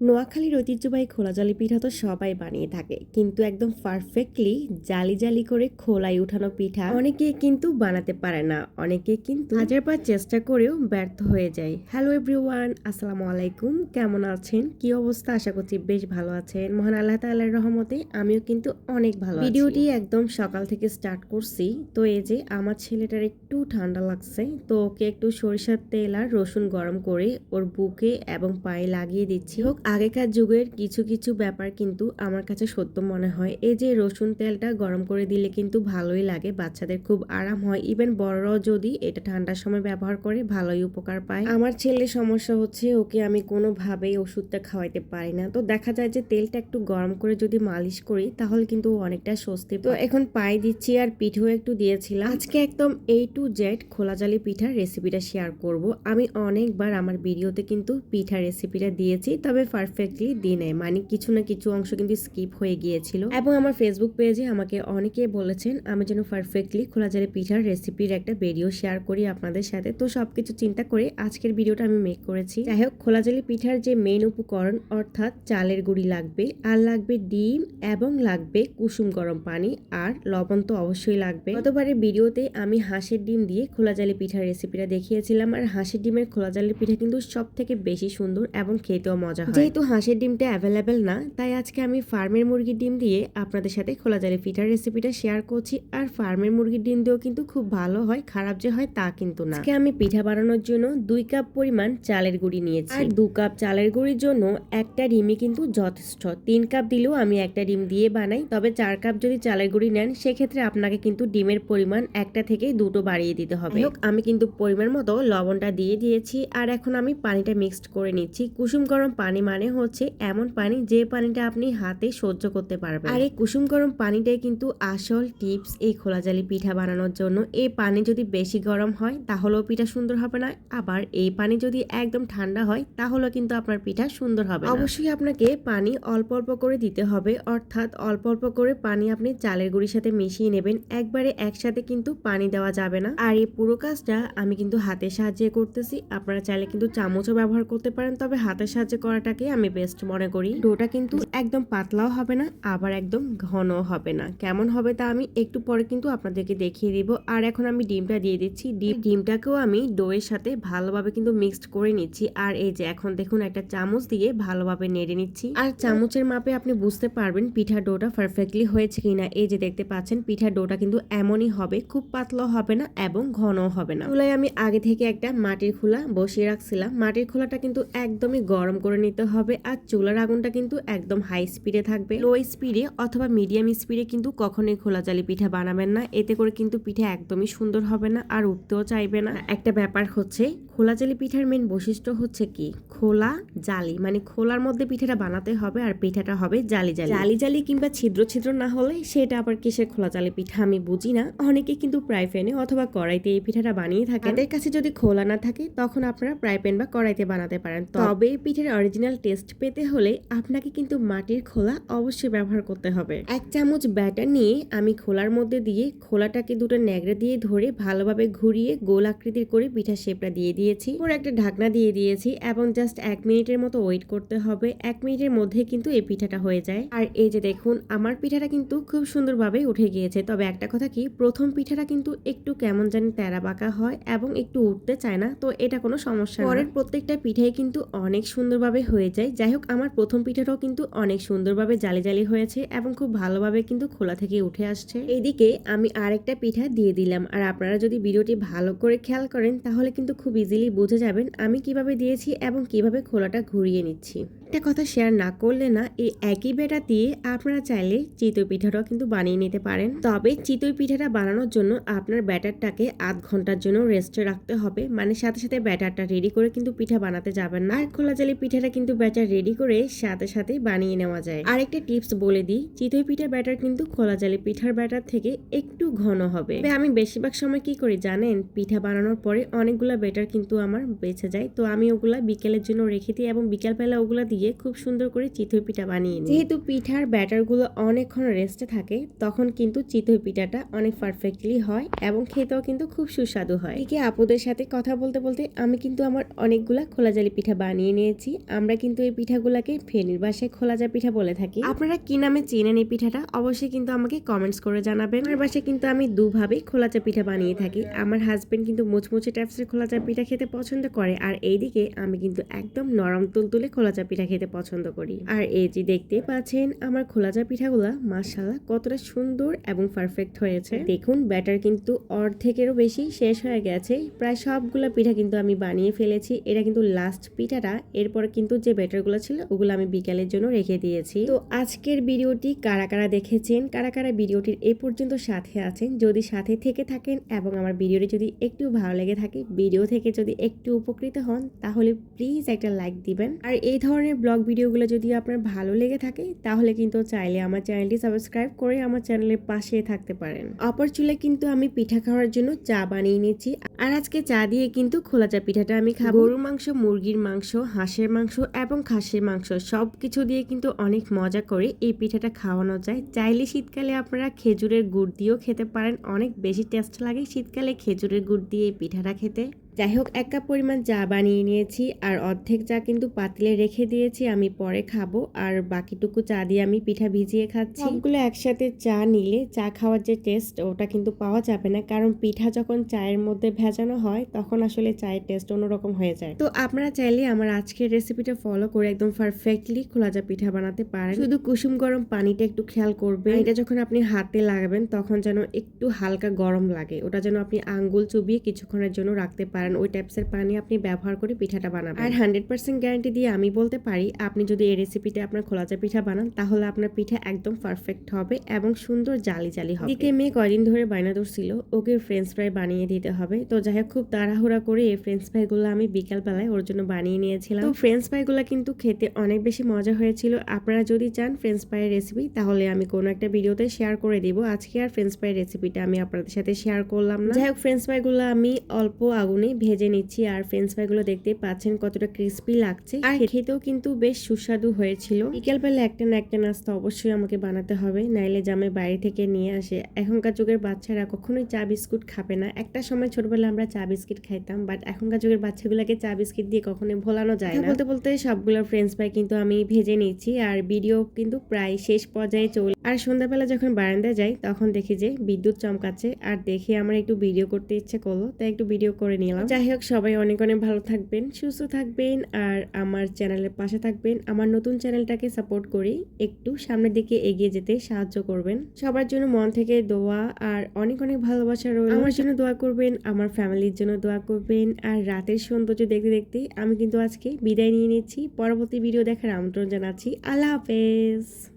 নোয়াখালীর ঐতিহ্যবাহী খোলা জালি পিঠা তো সবাই বানিয়ে থাকে, কিন্তু একদম পারফেক্টলি জালি জালি করে খোলায় উঠানো পিঠা অনেকে কিন্তু বানাতে পারে না। অনেকে কিন্তু হাজারবার চেষ্টা করেও ব্যর্থ হয়ে যায়। হ্যালো এভরিওয়ান, আসসালামু আলাইকুম। কেমন আছেন? কি অবস্থা? আশা করছি বেশ ভালো আছেন। মহান আল্লাহ তাআলার রহমতে আমিও কিন্তু অনেক ভালো আছি। ভিডিওটি একদম সকাল থেকে স্টার্ট করছি। তো এই যে আমার ছেলেটার একটু ঠান্ডা লাগছে, তো ওকে একটু সরিষার তেল আর রসুন গরম করে ওর বুকে এবং পায়ে লাগিয়ে দিচ্ছি। হোক, আগেকার যুগের কিছু কিছু ব্যাপার কিন্তু আমার কাছে সত্য মনে হয়। এই যে রসুন তেলটা গরম করে দিলে কিন্তু ভালোই লাগে, বাচ্চাদের খুব আরাম হয়। ইভেন বড়রাও যদি এটা ঠান্ডার সময় ব্যবহার করে ভালোই উপকার পায়। আমার ছেলের সমস্যা হচ্ছে, ওকে আমি কোনোভাবেই ওষুধটা খাওয়াইতে পারি না। তো দেখা যায় যে তেলটা একটু গরম করে যদি মালিশ করি তাহলে কিন্তু অনেকটা স্বস্তি। তো এখন পায়ে দিচ্ছি আর পিঠেও একটু দিয়েছিলাম। আজকে একদম A to Z খোলা জালি পিঠার রেসিপিটা শেয়ার করব। আমি অনেকবার আমার ভিডিওতে কিন্তু পিঠার রেসিপিটা দিয়েছি, তবে পারফেক্টলি দিই নাই, মানে কিছু না কিছু অংশ কিন্তু স্কিপ হয়ে গিয়েছিল। এবং আমার ফেসবুক পেজে আমাকে অনেকে বলেছেন আমি যেন পারফেক্টলি খোলা জালি পিঠার রেসিপির একটা ভিডিও শেয়ার করি আপনাদের সাথে। তো সবকিছু চিন্তা করে আজকের ভিডিওটা আমি মেক করেছি। যাই হোক, খোলা জালি পিঠার যে মেইন উপকরণ অর্থাৎ চালের গুঁড়ি লাগবে, আর লাগবে ডিম, এবং লাগবে কুসুম গরম পানি, আর লবণ তো অবশ্যই লাগবে। গতবারের ভিডিওতে আমি হাঁসের ডিম দিয়ে খোলা জালি পিঠার রেসিপিটা দেখিয়েছিলাম, আর হাঁসের ডিমের খোলা জালি পিঠা কিন্তু সব থেকে বেশি সুন্দর এবং খেতেও মজা হয়। যেহেতু হাঁসের ডিমটা অ্যাভেলেবেল না, তাই আজকে আমি ফার্মের মুরগির ডিম দিয়ে আপনাদের সাথে খোলা জালি পিঠার রেসিপিটা শেয়ার করছি। আর ফার্মের মুরগির ডিম দিয়েও কিন্তু খুব ভালো হয়, খারাপ যে হয় তা কিন্তু না। আজকে আমি পিঠা বানানোর জন্য 2 কাপ পরিমাণ চালের গুঁড়ি নিয়েছি, আর 2 কাপ চালের গুঁড়ির জন্য একটা ডিমই কিন্তু যথেষ্ট। 3 কাপ দিলেও আমি একটা ডিম দিয়ে বানাই, তবে 4 কাপ যদি চালের গুঁড়ি নেন সেক্ষেত্রে আপনাকে কিন্তু ডিমের পরিমাণ একটা থেকে দুটো বাড়িয়ে দিতে হবে। আমি কিন্তু পরিমাণ মতো লবণটা দিয়ে দিয়েছি, আর এখন আমি পানিটা মিক্সড করে নিচ্ছি। কুসুম গরম পানি মানে হচ্ছে এমন পানি যে পানিটা আপনি হাতে সহ্য করতে পারবেন। আর এই কুসুম গরম পানিটাই কিন্তু আসল টিপস এই খোলা জালি পিঠা বানানোর জন্য। এই পানি যদি বেশি গরম হয় তাহলেও পিঠা সুন্দর হবে না, আবার এই পানি যদি একদম ঠান্ডা হয় তাহলেও কিন্তু আপনার পিঠা সুন্দর হবে না। অবশ্যই আপনাকে পানি অল্প অল্প করে দিতে হবে, অর্থাৎ অল্প অল্প করে পানি আপনি চালের গুঁড়ির সাথে মিশিয়ে নেবেন। একবারে একসাথে কিন্তু পানি দেওয়া যাবে না। আর এই পুরো কাজটা আমি কিন্তু হাতের সাহায্যে করতেছি, আপনারা চাইলে কিন্তু চামচও ব্যবহার করতে পারেন, তবে হাতের সাহায্যে করাটাকে আমি বেস্ট মনে করি। ডোটা কিন্তু একদম পাতলাও হবে না, আবার একদম ঘনও হবে না। কেমন হবে তা আমি একটু পরে কিন্তু আপনাদেরকে দেখিয়ে দিব। আর এখন আমি ডিমটা দিয়ে দিচ্ছি। ডিমটাকেও আমি ডোয়ের সাথে ভালোভাবে কিন্তু মিক্সড করে নিচ্ছি। আর এই যে এখন দেখুন একটা চামচ দিয়ে ভালোভাবে নেড়ে নিচ্ছি। আর চামচের মাপে আপনি বুঝতে পারবেন পিঠা ডোটা পারফেক্টলি হয়েছে কিনা। এই যে দেখতে পাচ্ছেন পিঠা ডোটা কিন্তু এমনই হবে, খুব পাতলাও হবে না এবং ঘনও হবে না। চুলায় আমি আগে থেকে একটা মাটির খোলা বসিয়ে রাখছিলাম। মাটির খোলাটা কিন্তু একদমই গরম করে নিতে হবে, আর চুলার আগুনটা কিন্তু একদম হাই স্পিডে থাকবে। লো স্পিডে অথবা মিডিয়াম স্পিডে কিন্তু কখনোই খোলা জালি পিঠা বানাবেন না, এতে করে কিন্তু পিঠা একদমই সুন্দর হবে না আর উঠতেও চাইবে না। একটা ব্যাপার হচ্ছে খোলা জালি পিঠার মেন বৈশিষ্ট্য হচ্ছে কি, খোলা জালি, মানে খোলার মধ্যে পিঠাটা বানাতে হবে আর পিঠাটা হবে জালি জালি। জালি জালি কিংবা ছিদ্র ছিদ্র না হলে সেটা আবার কিসের খোলা জালি পিঠা আমি বুঝি না। অনেকে কিন্তু ফ্রাই প্যানে অথবা কড়াইতে এই পিঠাটা বানিয়ে থাকে। তাদের কাছে যদি খোলা না থাকে তখন আপনারা ফ্রাই প্যান বা কড়াইতে বানাতে পারেন। তবে পিঠার অরিজিনাল টেস্ট পেতে হলে আপনাকে কিন্তু মাটির খোলা অবশ্যই ব্যবহার করতে হবে। 1 চামচ ব্যাটার নিয়ে আমি খোলার মধ্যে দিয়ে খোলাটাকে দুটো ন্যাকড়া দিয়ে ধরে ভালোভাবে ঘুরিয়ে গোল আকৃতির করে পিঠা শেপটা দিয়ে দিয়েছি। পুরো একটা ঢাকনা দিয়ে দিয়েছি এবং জাস্ট 1 মিনিটের মতো ওয়েট করতে হবে। 1 মিনিটের মধ্যে কিন্তু এই পিঠাটা হয়ে যায়। আর এই যে দেখুন আমার পিঠাটা কিন্তু খুব সুন্দরভাবে উঠে গিয়েছে। তবে একটা কথা কি, প্রথম পিঠাটা কিন্তু একটু কেমন জানি তেরা বাঁকা হয় এবং একটু উঠতে চায় না, তো এটা কোনো সমস্যা না। পরের প্রত্যেকটা পিঠাই কিন্তু অনেক সুন্দরভাবে হয়ে যায়। যাই হোক, আমার প্রথম পিঠাটাও কিন্তু অনেক সুন্দরভাবে জালি জালি হয়েছে এবং খুব ভালোভাবে কিন্তু খোলা থেকে উঠে আসছে। এইদিকে আমি আরেকটা পিঠা দিয়ে দিলাম, আর আপনারা যদি ভিডিওটি ভালো করে খেয়াল করেন তাহলে কিন্তু খুব ইজিলি বুঝে যাবেন আমি কিভাবে দিয়েছি এবং কিভাবে খোলাটা ঘুরিয়ে নিচ্ছি। একটা কথা শেয়ার না করলে না, এই একই ব্যাটার দিয়ে আপনারা চাইলে চিতই পিঠাটাও কিন্তু বানিয়ে নিতে পারেন। তবে চিতই পিঠাটা বানানোর জন্য আপনার ব্যাটারটাকে আধ ঘন্টার জন্য রেস্টে রাখতে হবে, মানে সাথে সাথে ব্যাটারটা রেডি করে কিন্তু পিঠা বানাতে যাবেন না। আর খোলা জালি পিঠাটা কিন্তু ব্যাটার রেডি করে সাথে সাথে বানিয়ে নেওয়া যায়। আরেকটা টিপস বলে দিই, চিতই পিঠা ব্যাটার কিন্তু খোলা জালি পিঠার ব্যাটার থেকে একটু ঘন হবে। আমি বেশিরভাগ সময় কি করি জানেন, পিঠা বানানোর পরে অনেকগুলা ব্যাটার কিন্তু আমার বেঁচে যায়, তো আমি ওগুলা বিকেলের জন্য রেখে দিই এবং বিকেলবেলা ওগুলা দিয়ে খুব সুন্দর করে চিতই পিঠা বানিয়ে নিই। যেহেতু পিঠার ব্যাটারগুলো অনেকক্ষণ রেস্টে থাকে তখন কিন্তু চিতই পিঠাটা অনেক পারফেক্টলি হয় এবং খেতেও কিন্তু খুব সুস্বাদু হয়। এদিকে আপুদের সাথে কথা বলতে বলতে আমি কিন্তু আমার অনেকগুলা খোলা জালি পিঠা বানিয়ে নিয়েছি। আমরা কিন্তু এই পিঠাগুলাকে ফেনীর বাসায় খোলাজা পিঠা বলে থাকি। আপনারা কি নামে চেনেন এই পিঠাটা অবশ্যই কিন্তু আমাকে কমেন্টস করে জানাবেন। আমার বাসায় কিন্তু আমি দুভাবেই খোলাজা পিঠা বানিয়ে থাকি। আমার হাজবেন্ড কিন্তু মুচমুচে টাইপসের খোলাজা পিঠা খেতে পছন্দ করে, আর এইদিকে আমি কিন্তু একদম নরম তুলতুলে খোলাজা পিঠা খেতে পছন্দ করি। আর এই যে দেখতে পাচ্ছেন আমার খোলাজা পিঠাগুলা মাশাআল্লাহ কতটা সুন্দর এবং পারফেক্ট হয়েছে। দেখুন ব্যাটার কিন্তু অর্ধেকেরও বেশি শেষ হয়ে গেছে, প্রায় সবগুলা পিঠা কিন্তু আমি বানিয়ে ফেলেছি। এটা কিন্তু লাস্ট পিঠাটা, এরপর কিন্তু যে ব্যাটারগুলো ছিল ওগুলো আমি বিকালের জন্য রেখে দিয়েছি। তো আজকের ভিডিওটি কারা কারা দেখেছেন, কারা কারা ভিডিওটির এই পর্যন্ত সাথে আছেন, যদি সাথে থেকে থাকেন এবং আমার ভিডিওটি যদি একটু ভালো লেগে থাকে, ভিডিও থেকে যদি একটু উপকৃত হন, তাহলে প্লিজ একটা লাইক দিবেন। আর এই ধরনের ব্লগ ভিডিওগুলো যদি আপনার ভালো লেগে থাকে তাহলে কিন্তু চাইলে আমার চ্যানেলটি সাবস্ক্রাইব করে আমার চ্যানেলের পাশে থাকতে পারেন। অপর চুলে কিন্তু আমি পিঠা খাওয়ার জন্য চা বানিয়ে নিয়েছি, আর আজকে চা দিয়ে কিন্তু খোলাচা পিঠাটা আমি খাবো। গরুর মাংস, মুরগির মাংস, হাঁসের মাংস এবং খাসির মাংস সবকিছু দিয়ে কিন্তু অনেক মজা করে এই পিঠাটা খাওয়ানো যায়। চাইলে শীতকালে আপনারা খেজুরের গুড় দিয়েও খেতে পারেন, অনেক বেশি টেস্ট লাগে শীতকালে খেজুরের গুড় দিয়ে এই পিঠাটা খেতে। যাই হোক, 1 কাপ পরিমাণ চা বানিয়ে নিয়েছি, আর অর্ধেক চা কিন্তু পাতিলে রেখে দিয়েছি, আমি পরে খাবো। আর বাকিটুকু চা দিয়ে আমি পিঠা ভিজিয়ে খাচ্ছি। সবগুলো একসাথে চা নিলে চা খাওয়ার যে টেস্ট ওটা কিন্তু পাওয়া যাবে না, কারণ পিঠা যখন চায়ের মধ্যে ভেজানো হয় তখন আসলে চায়ের টেস্ট অন্যরকম হয়ে যায়। তো আপনারা চাইলে আমার আজকের রেসিপিটা ফলো করে একদম পারফেক্টলি খোলাজা পিঠা বানাতে পারেন। শুধু কুসুম গরম পানিটা একটু খেয়াল করবেন, এটা যখন আপনি হাতে লাগাবেন তখন যেন একটু হালকা গরম লাগে, ওটা যেন আপনি আঙ্গুল চুবিয়ে কিছুক্ষণের জন্য রাখতে পারেন। ওই টাইপসের পানি আপনি ব্যবহার করে পিঠাটা বানাবেন। আর 100% গ্যারান্টি দিয়ে আমি বলতে পারি, আপনি যদি এই রেসিপিতে আপনার খোলাচা পিঠা বানান তাহলে আপনার পিঠা একদম পারফেক্ট হবে এবং সুন্দর জালি জালি হবে। দিকে মেয়ে কয়দিন ধরে বায়না ধরছিল ওকে ফ্রেঞ্চ ফ্রাই বানিয়ে দিতে হবে। তো যাই হোক, খুব তাড়াহুড়া করে এই ফ্রেঞ্চ ফ্রাই গুলো আমি বিকাল বেলায় ওর জন্য বানিয়ে নিয়েছিলাম। তো ফ্রেঞ্চ ফ্রাই গুলো কিন্তু খেতে অনেক বেশি মজা হয়েছিল। আপনারা যদি চান ফ্রেঞ্চ ফ্রাইয়ের রেসিপি তাহলে আমি কোনো একটা ভিডিওতে শেয়ার করে দিব। আজকে আর ফ্রেঞ্চ ফ্রাই রেসিপিটা আমি আপনাদের সাথে শেয়ার করলাম না। যাই হোক, ফ্রেঞ্চ ফ্রাই গুলো আমি অল্প আগুনে ভেজে নিচ্ছি, আর ফ্রেঞ্চ ফ্রাই গুলো দেখতে পাচ্ছেন কতটা ক্রিস্পি লাগছে, আর খেতেও কিন্তু বেশ সুস্বাদু হয়েছিল। বিকেল বেলা একটা না একটা নাস্তা অবশ্যই আমাকে বানাতে হবে, নাইলে জামাই বাইরে থেকে নিয়ে আসে। এখনকার যুগের বাচ্চারা কখনোই চা বিস্কুট খাবে না। একটা সময় ছোটবেলা আমরা চা বিস্কিট খাইতাম, বাট এখনকার যুগের বাচ্চাগুলোকে চা বিস্কিট দিয়ে কখনোই ভোলানো যায় না। বলতে বলতে সবগুলো ফ্রেঞ্চ ফ্রাই কিন্তু আমি ভেজে নিচ্ছি, আর ভিডিও কিন্তু প্রায় শেষ পর্যায়ে চলে। আর সন্ধ্যাবেলা যখন বারান্দায় যাই তখন দেখি যে বিদ্যুৎ চমকাচ্ছে, আর দেখে আমার একটু ভিডিও করতে ইচ্ছে করলো, তাই একটু ভিডিও করে নিলাম। যাই হোক, সবাই অনেক অনেক ভালো থাকবেন, সুস্থ থাকবেন, আর আমার চ্যানেলের পাশে থাকবেন। আমার নতুন চ্যানেলটাকে সাপোর্ট করি, একটু সামনের দিকে এগিয়ে যেতে সাহায্য করবেন। সবার জন্য মন থেকে দোয়া আর অনেক অনেক ভালোবাসা রইল। আমার জন্য দোয়া করবেন, আমার ফ্যামিলির জন্য দোয়া করবেন। আর রাতের সৌন্দর্য দেখতে দেখতে আমি কিন্তু আজকে বিদায় নিয়ে নিচ্ছি। পরবর্তী ভিডিও দেখার আমন্ত্রণ জানাচ্ছি। আল্লাহ হাফেজ।